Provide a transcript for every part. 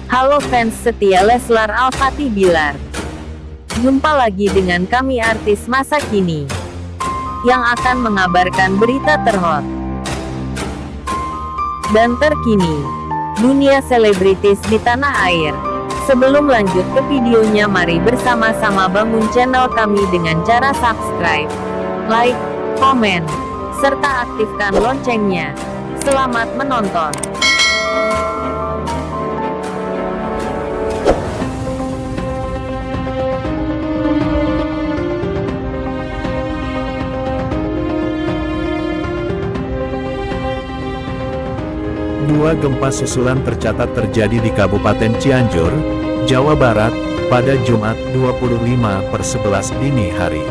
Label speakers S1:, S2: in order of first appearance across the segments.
S1: Halo fans setia Leslar Al-Fatih Bilar. Jumpa lagi dengan kami artis masa kini yang akan mengabarkan berita terhot dan terkini dunia selebritis di tanah air. Sebelum lanjut ke videonya, mari bersama-sama bangun channel kami dengan cara subscribe, like, komen, serta aktifkan loncengnya. Selamat menonton.
S2: Dua gempa susulan tercatat terjadi di Kabupaten Cianjur, Jawa Barat, pada Jumat 25/11 dini hari.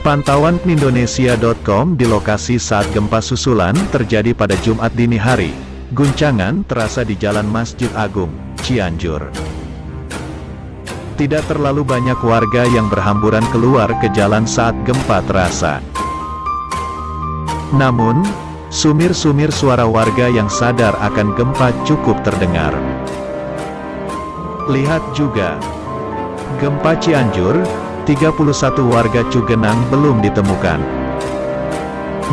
S2: Pantauan Indonesia.com di lokasi saat gempa susulan terjadi pada Jumat dini hari. Guncangan terasa di Jalan Masjid Agung, Cianjur. Tidak terlalu banyak warga yang berhamburan keluar ke jalan saat gempa terasa. Namun, sumir-sumir suara warga yang sadar akan gempa cukup terdengar. Lihat juga, gempa Cianjur, 31 warga Cugenang belum ditemukan.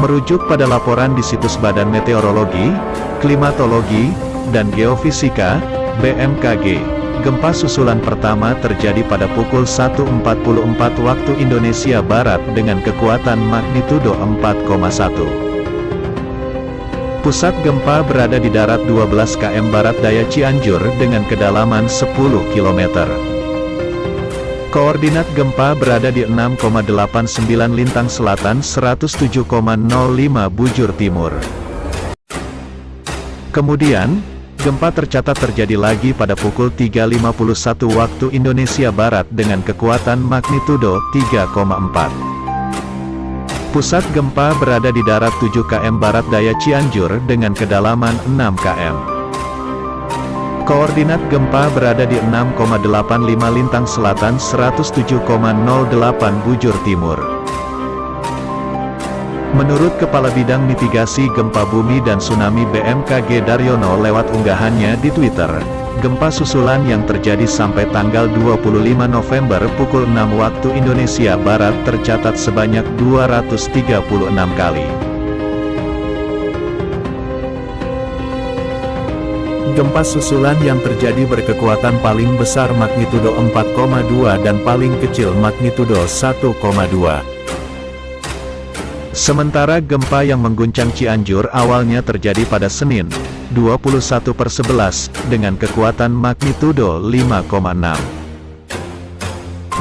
S2: Merujuk pada laporan di situs Badan Meteorologi, Klimatologi, dan Geofisika, BMKG, gempa susulan pertama terjadi pada pukul 1.44 waktu Indonesia Barat dengan kekuatan magnitudo 4,1. Pusat gempa berada di darat 12 km barat daya Cianjur dengan kedalaman 10 km. Koordinat gempa berada di 6,89 lintang selatan 107,05 bujur timur. Kemudian, gempa tercatat terjadi lagi pada pukul 3.51 waktu Indonesia Barat dengan kekuatan magnitudo 3,4. Pusat gempa berada di darat 7 km barat daya Cianjur dengan kedalaman 6 km. Koordinat gempa berada di 6,85 lintang selatan 107,08 bujur timur. Menurut Kepala Bidang Mitigasi Gempa Bumi dan Tsunami BMKG Daryono lewat unggahannya di Twitter, gempa susulan yang terjadi sampai tanggal 25 November pukul 6 waktu Indonesia Barat tercatat sebanyak 236 kali. Gempa susulan yang terjadi berkekuatan paling besar magnitudo 4,2 dan paling kecil magnitudo 1,2. Sementara gempa yang mengguncang Cianjur awalnya terjadi pada Senin, 21/11, dengan kekuatan magnitudo 5,6.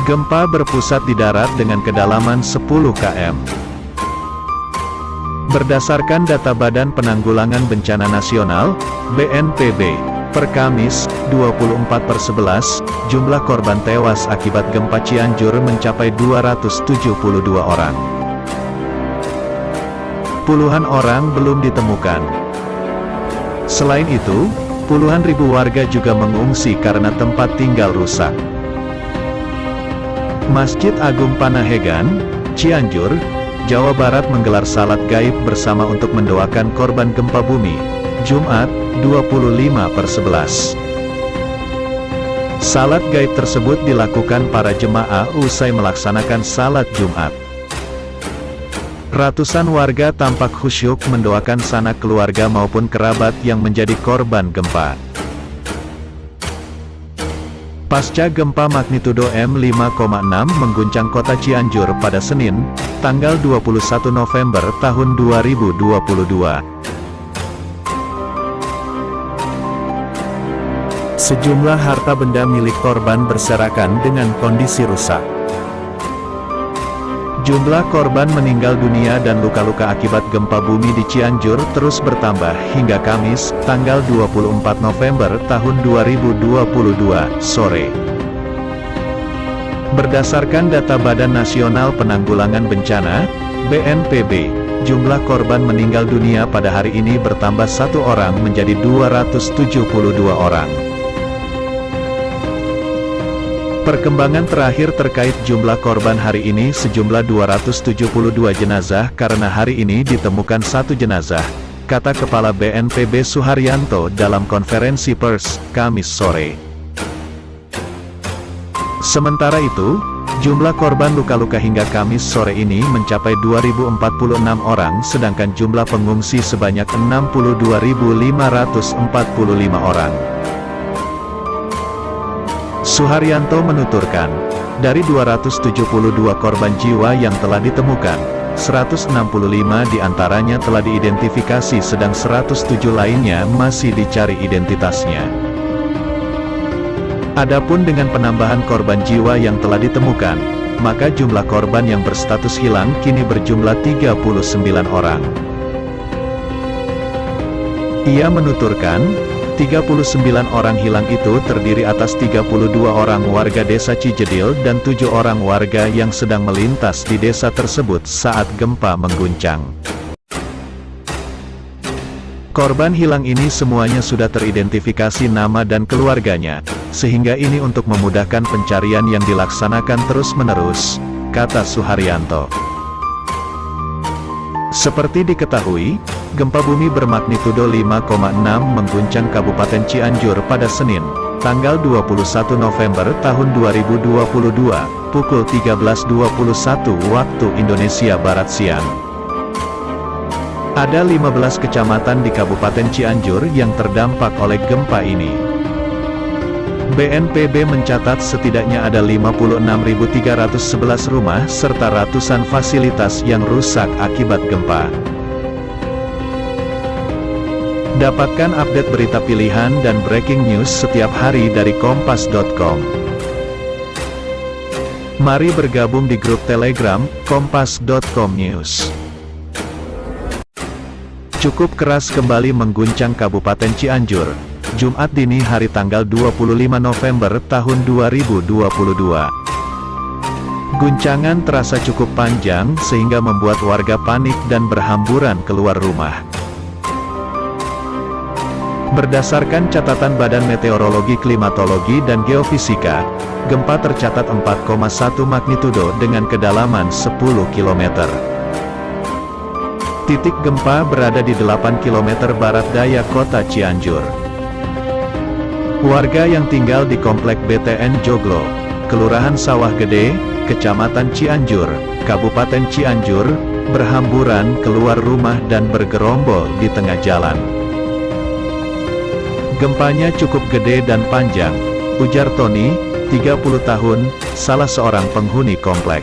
S2: Gempa berpusat di darat dengan kedalaman 10 km. Berdasarkan data Badan Penanggulangan Bencana Nasional, BNPB, per Kamis, 24/11, jumlah korban tewas akibat gempa Cianjur mencapai 272 orang. Puluhan orang belum ditemukan. Selain itu, puluhan ribu warga juga mengungsi karena tempat tinggal rusak. Masjid Agung Panahegan, Cianjur, Jawa Barat menggelar salat gaib bersama untuk mendoakan korban gempa bumi, Jumat, 25/11. Salat gaib tersebut dilakukan para jemaah usai melaksanakan salat Jumat. Ratusan warga tampak khusyuk mendoakan sanak keluarga maupun kerabat yang menjadi korban gempa. Pasca gempa magnitudo M5,6 mengguncang kota Cianjur pada Senin, tanggal 21 November tahun 2022. Sejumlah harta benda milik korban berserakan dengan kondisi rusak. Jumlah korban meninggal dunia dan luka-luka akibat gempa bumi di Cianjur terus bertambah hingga Kamis, tanggal 24 November tahun 2022, sore. Berdasarkan data Badan Nasional Penanggulangan Bencana, BNPB, jumlah korban meninggal dunia pada hari ini bertambah 1 orang menjadi 272 orang. Perkembangan terakhir terkait jumlah korban hari ini sejumlah 272 jenazah karena hari ini ditemukan 1 jenazah, kata Kepala BNPB Suharyanto dalam konferensi pers, Kamis sore. Sementara itu, jumlah korban luka-luka hingga Kamis sore ini mencapai 2.046 orang sedangkan jumlah pengungsi sebanyak 62.545 orang. Suharyanto menuturkan, dari 272 korban jiwa yang telah ditemukan, 165 diantaranya telah diidentifikasi sedang 107 lainnya masih dicari identitasnya. Adapun dengan penambahan korban jiwa yang telah ditemukan, maka jumlah korban yang berstatus hilang kini berjumlah 39 orang. Ia menuturkan, 39 orang hilang itu terdiri atas 32 orang warga desa Cijedil dan 7 orang warga yang sedang melintas di desa tersebut saat gempa mengguncang. Korban hilang ini semuanya sudah teridentifikasi nama dan keluarganya, sehingga ini untuk memudahkan pencarian yang dilaksanakan terus-menerus, kata Suharyanto. Seperti diketahui, gempa bumi bermagnitudo 5,6 mengguncang Kabupaten Cianjur pada Senin, tanggal 21 November tahun 2022, pukul 13.21 waktu Indonesia Barat siang. Ada 15 kecamatan di Kabupaten Cianjur yang terdampak oleh gempa ini. BNPB mencatat setidaknya ada 56.311 rumah serta ratusan fasilitas yang rusak akibat gempa. Dapatkan update berita pilihan dan breaking news setiap hari dari kompas.com. Mari bergabung di grup Telegram kompas.com News. Cukup keras kembali mengguncang Kabupaten Cianjur, Jumat dini hari tanggal 25 November tahun 2022. Guncangan terasa cukup panjang sehingga membuat warga panik dan berhamburan keluar rumah. Berdasarkan catatan Badan Meteorologi, Klimatologi dan Geofisika, gempa tercatat 4,1 magnitudo dengan kedalaman 10 km. Titik gempa berada di 8 km barat daya kota Cianjur. Warga yang tinggal di Komplek BTN Joglo, Kelurahan Sawah Gede, Kecamatan Cianjur, Kabupaten Cianjur, berhamburan keluar rumah dan bergerombol di tengah jalan. Gempanya cukup gede dan panjang, ujar Tony, 30 tahun, salah seorang penghuni komplek.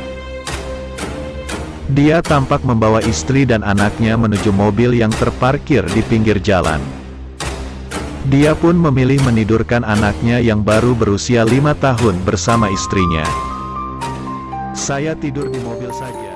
S2: Dia tampak membawa istri dan anaknya menuju mobil yang terparkir di pinggir jalan. Dia pun memilih menidurkan anaknya yang baru berusia 5 tahun bersama istrinya. Saya tidur di mobil saja.